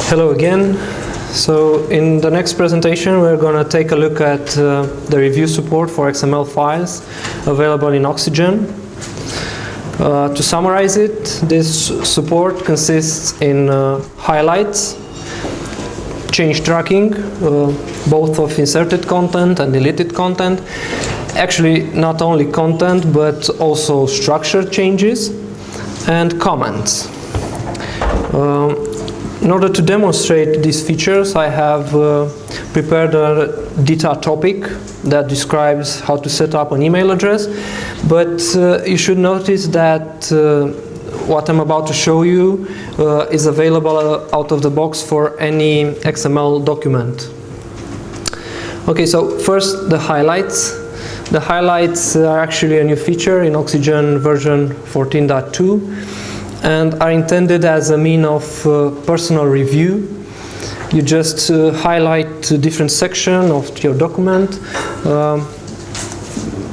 Hello again. So in the next presentation we're going to take a look at the review support for XML files available in oXygen. To summarize it, this support consists in highlights, change tracking, both of inserted content and deleted content. Actually, not only content, but also structure changes and comments. In order to demonstrate these features, I have prepared a data topic that describes how to set up an email address. But you should notice that what I'm about to show you is available out of the box for any XML document. Okay, so first the highlights. The highlights are actually a new feature in oXygen version 14.2 and are intended as a mean of personal review. You just highlight a different section of your document,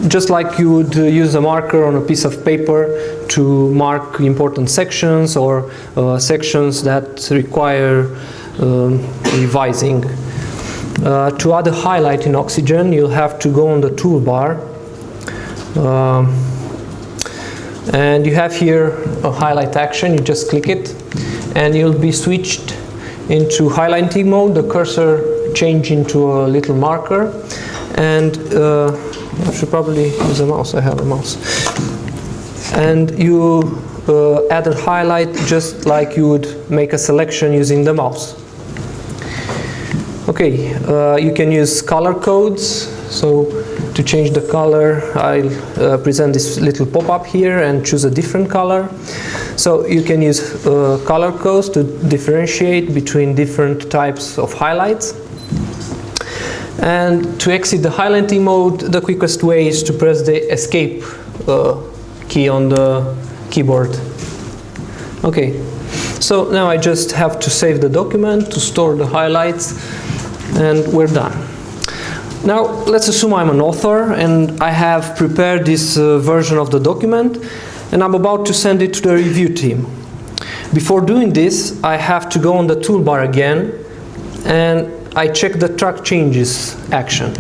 just like you would use a marker on a piece of paper to mark important sections or sections that require revising. To add a highlight in oXygen, you'll have to go on the toolbar, and you have here a highlight action. You just click it and you'll be switched into highlighting mode. The cursor change into a little marker, and I should probably use a mouse. I have a mouse. And you add a highlight just like you would make a selection using the mouse. Okay, you can use color codes. So to change the color, I'll present this little pop-up here and choose a different color. So you can use color codes to differentiate between different types of highlights. And to exit the highlighting mode, the quickest way is to press the escape key on the keyboard. Okay, so now I just have to save the document to store the highlights, and we're done. Now let's assume I'm an author and I have prepared this version of the document and I'm about to send it to the review team. Before doing this, I have to go on the toolbar again and I check the track changes action.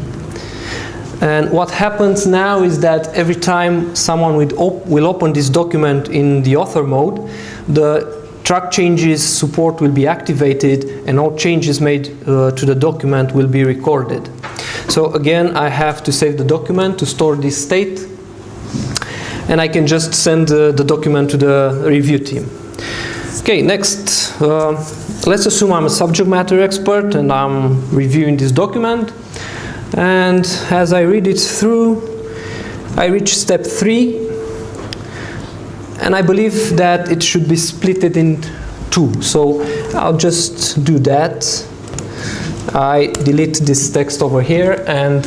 And what happens now is that every time someone will open this document in the author mode, the track changes support will be activated and all changes made to the document will be recorded. So again, I have to save the document to store this state, and I can just send the document to the review team. Okay, next, let's assume I'm a subject matter expert and I'm reviewing this document, and as I read it through, I reach step 3, and I believe that it should be splitted in 2. So I'll just do that. I delete this text over here, and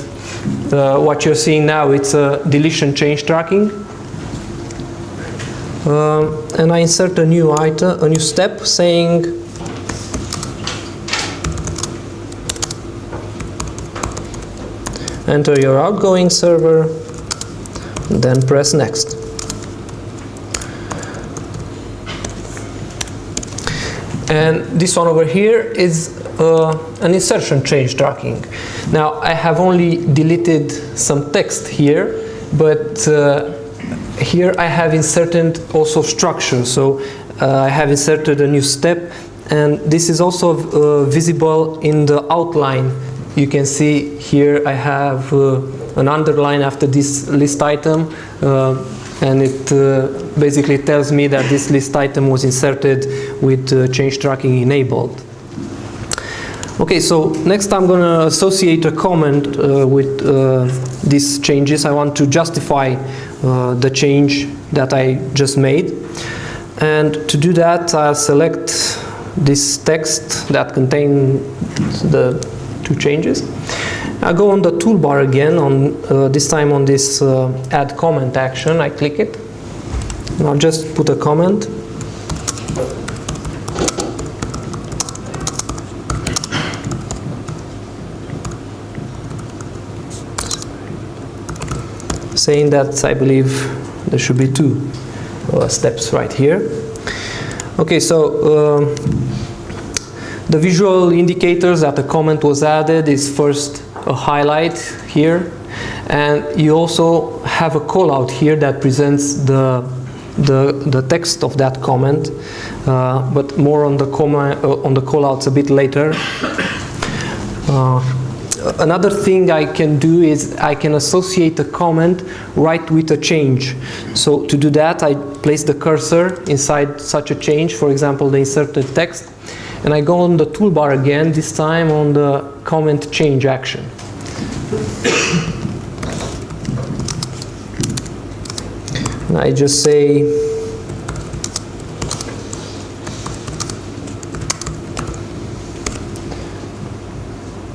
what you're seeing now, it's a deletion change tracking. And I insert a new item, a new step saying enter your outgoing server, then press next. And this one over here is an insertion change tracking. Now I have only deleted some text here, but here I have inserted also structure. So I have inserted a new step, and this is also visible in the outline. You can see here I have an underline after this list item, and it basically tells me that this list item was inserted with change tracking enabled. Okay, so next I'm going to associate a comment with these changes. I want to justify the change that I just made. And to do that, I'll select this text that contains the 2 changes. I go on the toolbar again, on this time on this add comment action. I click it, and I'll just put a comment. Saying that I believe there should be 2 steps right here. Okay, so The The visual indicators that a comment was added is first a highlight here, and you also have a callout here that presents the text of that comment, but more on the callouts a bit later. Another thing I can do is I can associate a comment right with a change. So to do that, I place the cursor inside such a change, for example, the inserted text, and I go on the toolbar again, this time on the comment change action. And I just say,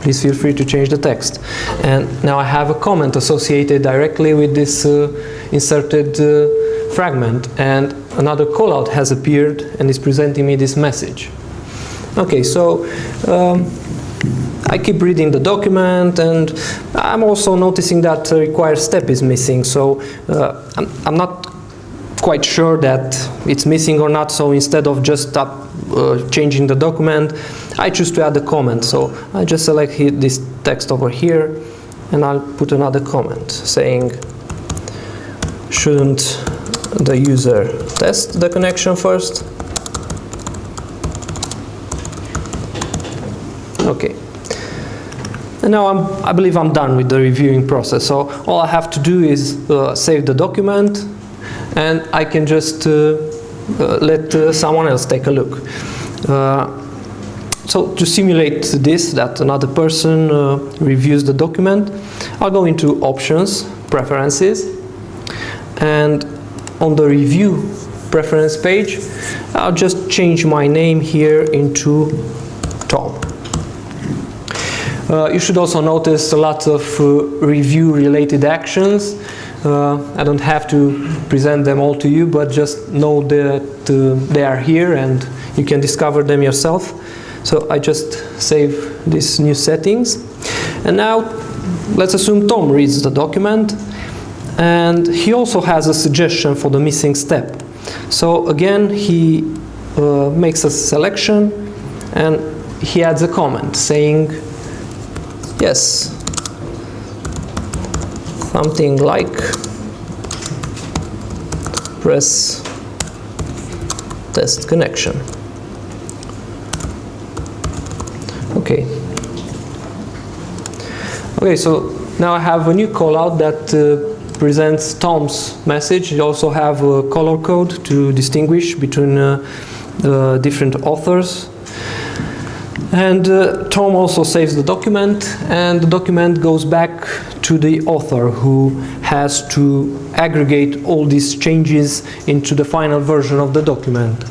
please feel free to change the text. And now I have a comment associated directly with this inserted fragment, and another callout has appeared and is presenting me this message. Okay, so I keep reading the document, and I'm also noticing that a required step is missing. So I'm not quite sure that it's missing or not, so instead of just changing the document, I choose to add a comment. So I just select this text over here, and I'll put another comment saying, shouldn't the user test the connection first? Okay. And now I believe I'm done with the reviewing process. So all I have to do is save the document, and I can just let someone else take a look. So to simulate this, that another person reviews the document, I'll go into Options, Preferences, and on the Review Preference page, I'll just change my name here into Tom. You should also notice a lot of review-related actions. I don't have to present them all to you, but just know that they are here and you can discover them yourself. So I just save these new settings. And now let's assume Tom reads the document, and he also has a suggestion for the missing step. So again, he makes a selection and he adds a comment saying, yes, something like press test connection. Okay. Okay, so now I have a new callout that presents Tom's message. You also have a color code to distinguish between different authors. And Tom also saves the document, and the document goes back to the author, who has to aggregate all these changes into the final version of the document.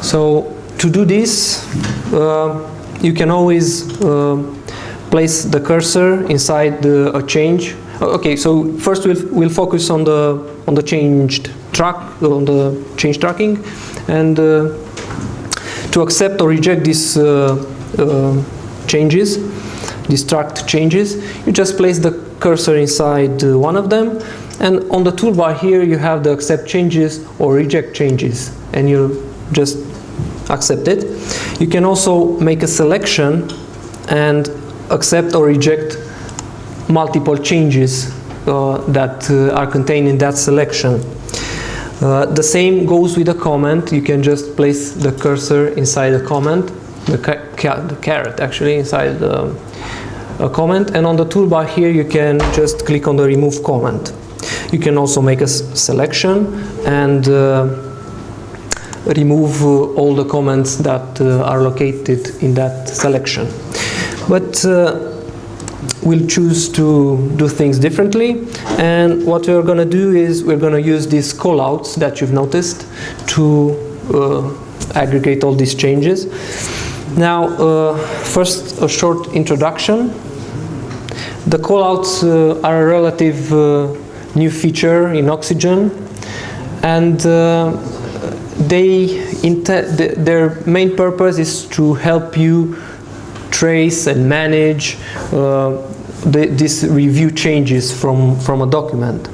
So to do this, you can always place the cursor inside a change. Okay, so first we'll focus on the change tracking, and to accept or reject these changes, these tracked changes, you just place the cursor inside one of them, and on the toolbar here you have the accept changes or reject changes, and you just accept it. You can also make a selection and accept or reject multiple changes that are contained in that selection. The same goes with a comment. You can just place the cursor inside a comment, the caret actually inside a comment, and on the toolbar here you can just click on the remove comment. You can also make a selection and remove all the comments that are located in that selection. But we'll choose to do things differently, and what we're going to do is we're going to use these callouts that you've noticed to aggregate all these changes. Now, first a short introduction. The callouts are a relative new feature in oXygen, and their main purpose is to help you trace and manage these review changes from a document.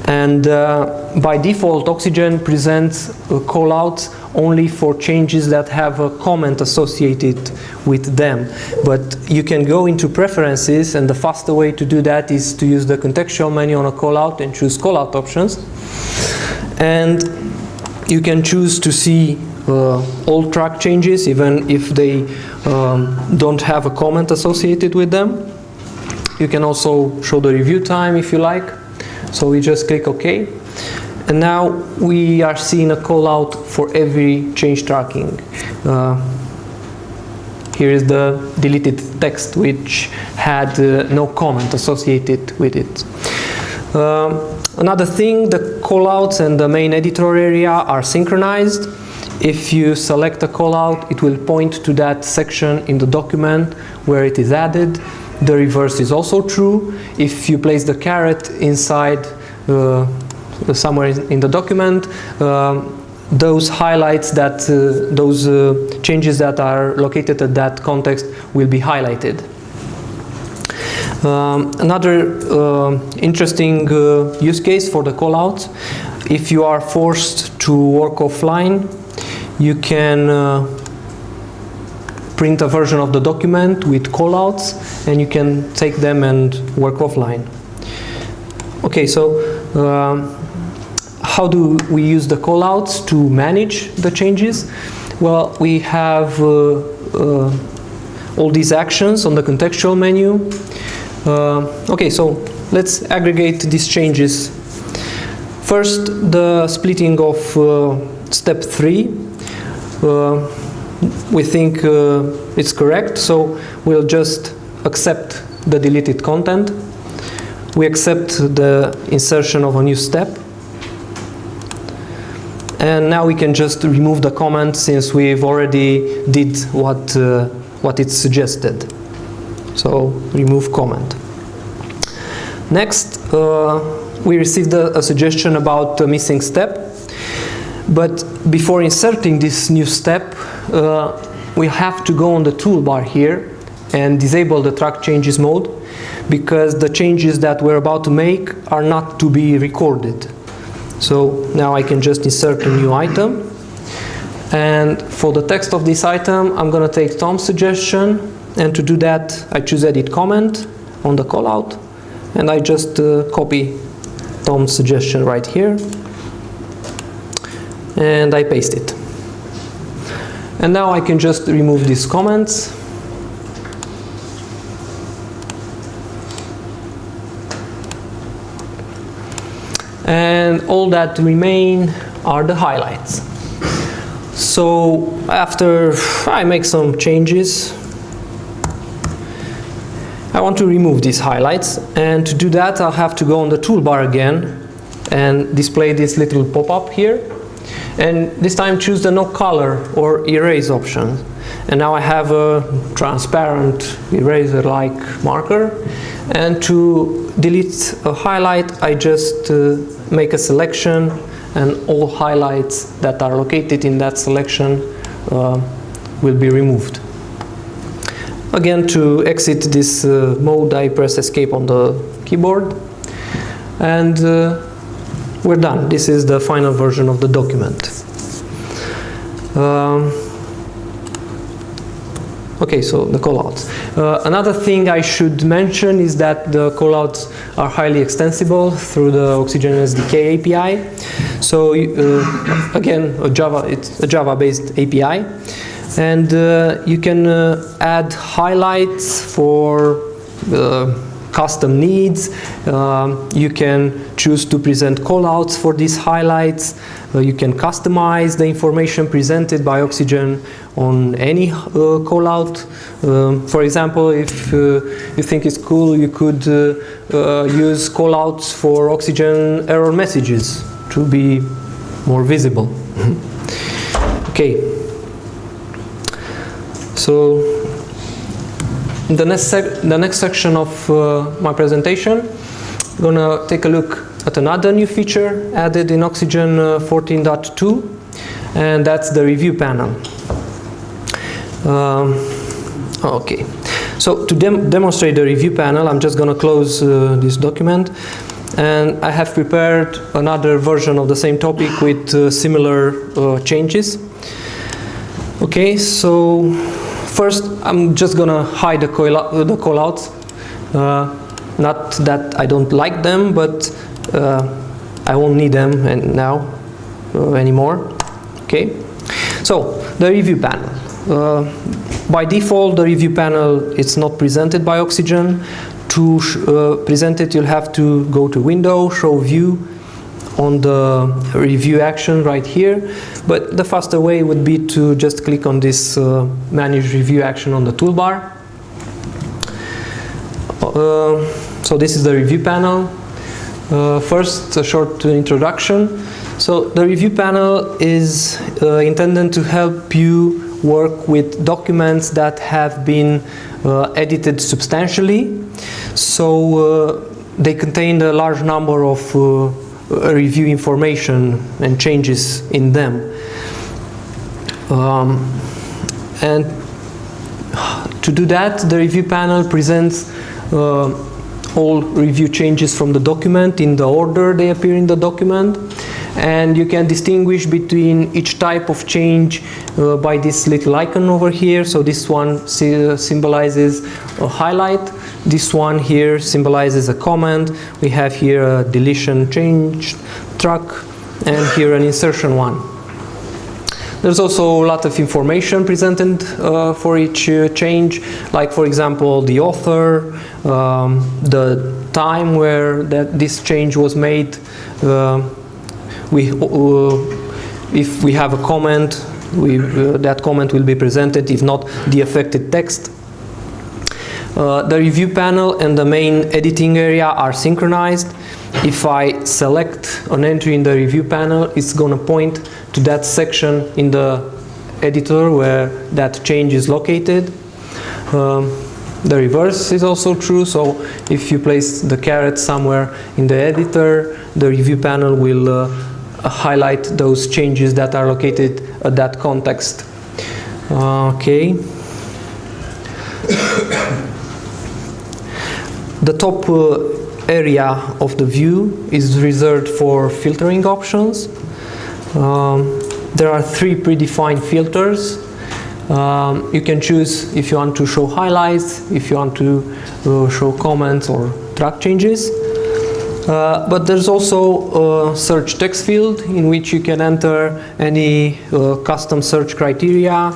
And by default, oXygen presents callouts only for changes that have a comment associated with them. But you can go into preferences, and the faster way to do that is to use the contextual menu on a callout and choose callout options. And you can choose to see all track changes, even if they don't have a comment associated with them. You can also show the review time if you like. So we just click OK. And now we are seeing a call out for every change tracking. Here is the deleted text, which had no comment associated with it. Another thing, the callouts and the main editor area are synchronized. If you select a callout, it will point to that section in the document where it is added. The reverse is also true. If you place the caret inside somewhere in the document, those highlights that those changes that are located at that context will be highlighted. Another interesting use case for the callouts: if you are forced to work offline, you can print a version of the document with callouts, and you can take them and work offline. Okay, so how do we use the callouts to manage the changes? Well, we have all these actions on the contextual menu. Okay, so let's aggregate these changes. First, the splitting of step 3. We think it's correct, so we'll just accept the deleted content. We accept the insertion of a new step. And now we can just remove the comment, since we've already did what it suggested. So remove comment. Next, we received a suggestion about a missing step. But before inserting this new step, we have to go on the toolbar here and disable the track changes mode, because the changes that we're about to make are not to be recorded. So now I can just insert a new item. And for the text of this item, I'm going to take Tom's suggestion. And to do that, I choose Edit Comment on the callout. And I just copy Tom's suggestion right here. And I paste it. And now I can just remove these comments. And all that remain are the highlights. So after I make some changes, I want to remove these highlights. And to do that, I'll have to go on the toolbar again and display this little pop-up here. And this time choose the no color or erase option. And now I have a transparent eraser-like marker. And to delete a highlight, I just make a selection, and all highlights that are located in that selection will be removed. Again, to exit this mode, I press Escape on the keyboard. And we're done. This is the final version of the document. Okay, so the callouts. Another thing I should mention is that the callouts are highly extensible through the oXygen Sdk Api. So again, it's a Java-based API, and you can add highlights for custom needs. You can choose to present callouts for these highlights. You can customize the information presented by oXygen on any callout. For example, if you think it's cool, you could use callouts for oXygen error messages to be more visible. Okay. So in the next section of my presentation, I'm gonna take a look at another new feature added in oXygen 14.2, and that's the review panel. Okay, so to demonstrate the review panel, I'm just gonna close this document. and I have prepared another version of the same topic with similar changes. Okay, so first I'm just gonna hide the callouts. Not that I don't like them, but I won't need them now anymore. Okay, so the review panel. By default, the review panel is not presented by oXygen. To present it, you'll have to go to Window, Show View on the review action right here. But the faster way would be to just click on this Manage Review action on the toolbar. So this is the review panel. First, a short introduction. So the review panel is intended to help you work with documents that have been edited substantially. So they contain a large number of review information and changes in them. And to do that, the review panel presents all review changes from the document in the order they appear in the document. And you can distinguish between each type of change by this little icon over here. So this one symbolizes a highlight. This one here symbolizes a comment. We have here a deletion change track, and here an insertion one. There's also a lot of information presented for each change, like for example the author, the time where this change was made. If we have a comment, that comment will be presented, if not the affected text. The review panel and the main editing area are synchronized. If I select an entry in the review panel, it's going to point to that section in the editor where that change is located. The reverse is also true, so if you place the caret somewhere in the editor, the review panel will highlight those changes that are located at that context. Okay. The top area of the view is reserved for filtering options. There are 3 predefined filters. You can choose if you want to show highlights, if you want to show comments or track changes. But there's also a search text field in which you can enter any custom search criteria.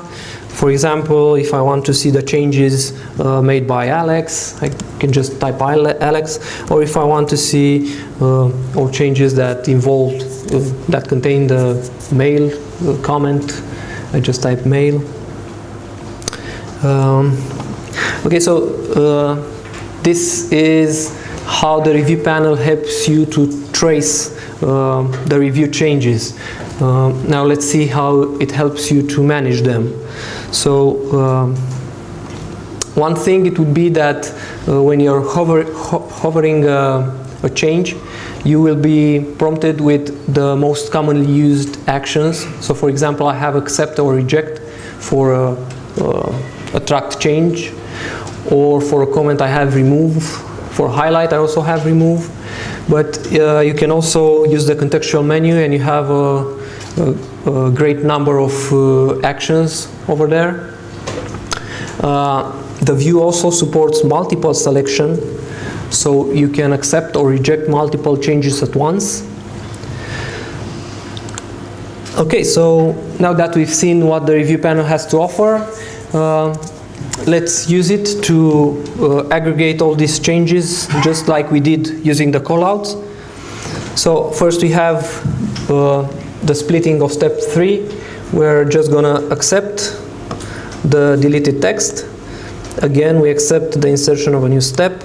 For example, if I want to see the changes made by Alex, I can just type Alex. Or if I want to see all changes that involved, that contain the mail comment, I just type mail. Okay, so this is how the review panel helps you to trace the review changes. Now let's see how it helps you to manage them. So one thing it would be that when you're hovering a change, you will be prompted with the most commonly used actions. So for example, I have accept or reject for a tracked change, or for a comment I have remove. For highlight I also have remove. But you can also use the contextual menu, and you have a great number of actions over there. The view also supports multiple selection, so you can accept or reject multiple changes at once. Okay, so now that we've seen what the review panel has to offer, let's use it to aggregate all these changes just like we did using the callouts. So first we have the splitting of step 3. We're just gonna accept the deleted text. Again, we accept the insertion of a new step,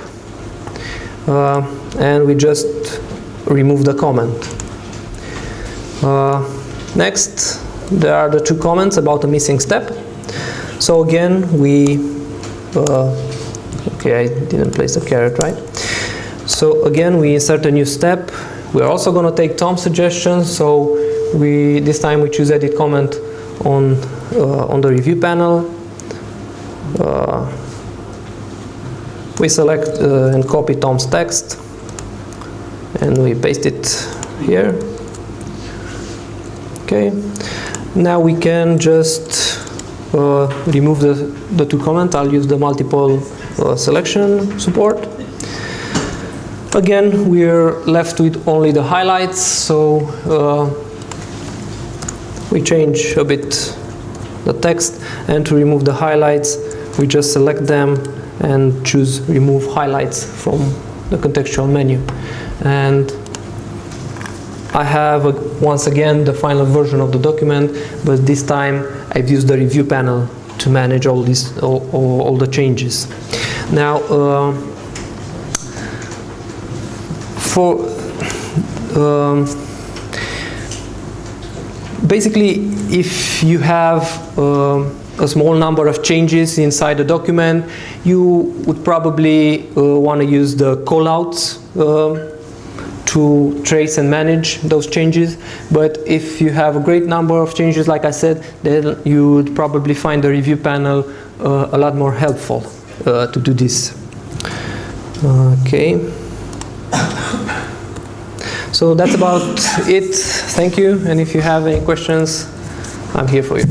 and we just remove the comment. Next, there are the 2 comments about a missing step. So again, we okay, I didn't place the caret right. So again, we insert a new step. We're also going to take Tom's suggestions. So this time we choose edit comment on the review panel. We select and copy Tom's text, and we paste it here. Okay, now we can just remove the two comments. I'll use the multiple selection support. Again, we're left with only the highlights, so we change a bit the text, and to remove the highlights, we just select them and choose remove highlights from the contextual menu. And I have once again the final version of the document, but this time I've used the review panel to manage all the changes. Now, basically, if you have a small number of changes inside the document, you would probably want to use the callouts to trace and manage those changes. But if you have a great number of changes, like I said, then you would probably find the review panel a lot more helpful to do this. Okay. So that's about it. Thank you. And if you have any questions, I'm here for you.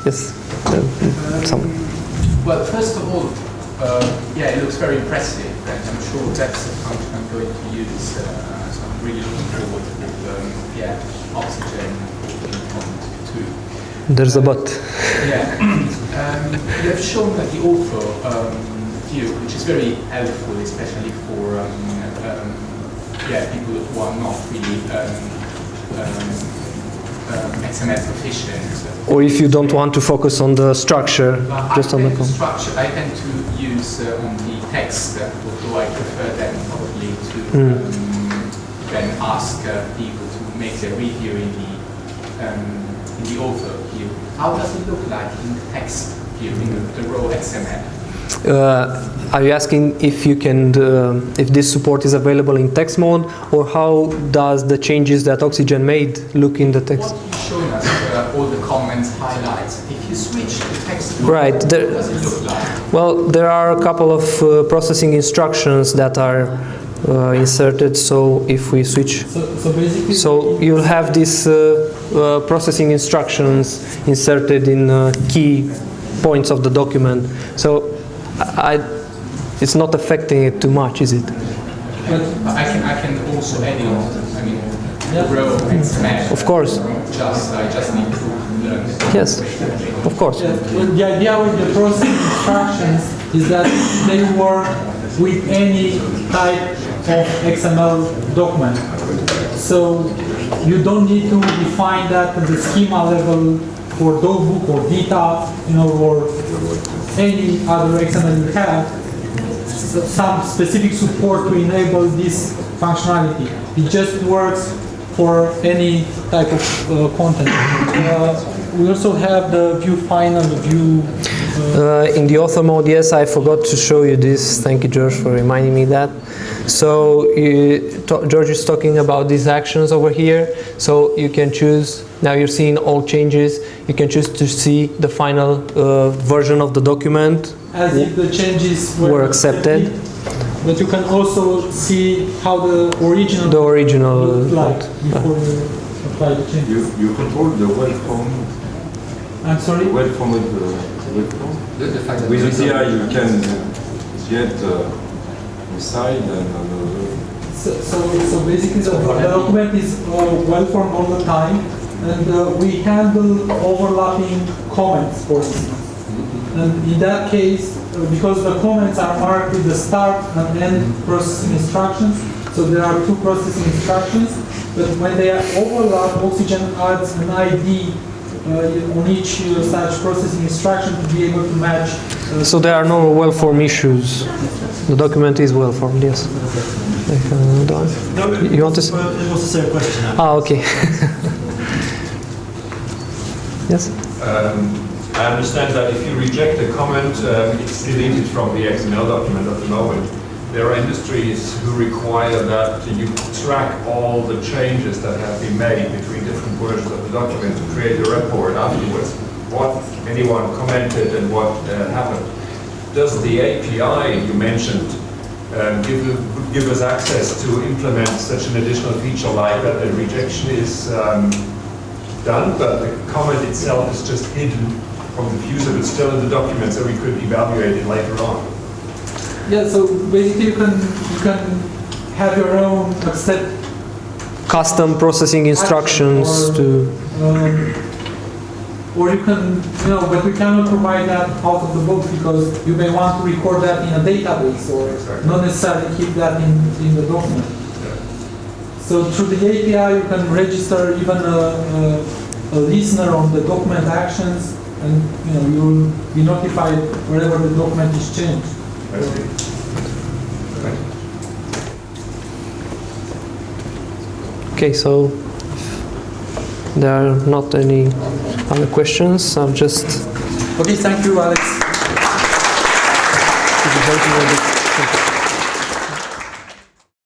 Yes. Well, first of all, yeah, it looks very impressive, and I'm sure that's a function I'm going to use. So I'm really looking forward to yeah, oXygen 14.2. There's a but. Yeah. You have shown that the author view, which is very helpful, especially for yeah, people who are not really XML proficient. Or if you don't want to focus on the structure, just on the structure, I tend to use on the text, although I prefer then probably to then ask people to make a review in the author view. How does it look like in the text view, in the raw XML? Are you asking if you can, if this support is available in text mode, or how does the changes that oXygen made look in the text? What you've shown us, all the comments, highlights. If you switch to text mode, right, what does it look like? Well, there are a couple of processing instructions that are inserted. So if we switch, so basically, so you'll have these processing instructions inserted in key points of the document. So it's not affecting it too much, is it? But I can also edit, I mean, row XML. Of course. I just need to learn. Yes, of course. yeah, well, the idea with the processing instructions is that they work with any type of XML document. So you don't need to define that at the schema level for dogbook or data, you know, or any other XML you have, some specific support to enable this functionality. It just works for any type of content. We also have the view final, the view... in the author mode, yes, I forgot to show you this. Thank you, George, for reminding me that. So George is talking about these actions over here. So you can choose, now you're seeing all changes. You can choose to see the final version of the document. As if the changes were accepted. But you can also see how the original looked like before you apply the changes. You control the well form. I'm sorry? Well formed well form. With the CI you can get inside and so basically the document is well formed all the time, and we handle overlapping comments, for instance. And in that case, because the comments are marked with the start and end processing instructions, so there are two processing instructions, but when they are overlap, oXygen adds an ID on each such processing instruction to be able to match. So there are no well-formed issues. The document is well-formed, yes. No, you want to say? Well, it was the same question. Ah, okay. Yes? I understand that if you reject a comment, it's deleted from the XML document at the moment. There are industries who require that you track all the changes that have been made between different versions of the document to create a report afterwards. What anyone commented and what happened. does the API you mentioned give us access to implement such an additional feature like that the rejection is done, but the comment itself is just hidden from the user, but still in the document, so we could evaluate it later on? Yeah, so basically you can have your own set Custom processing instructions to... or you can, but we cannot provide that out of the box because you may want to record that in a database or not necessarily keep that in the document. So through the API you can register even a listener on the document actions, and you will be notified whenever the document is changed. I see. Okay, so if there are not any other questions, I'll just... Okay, thank you, Alex. Thank you.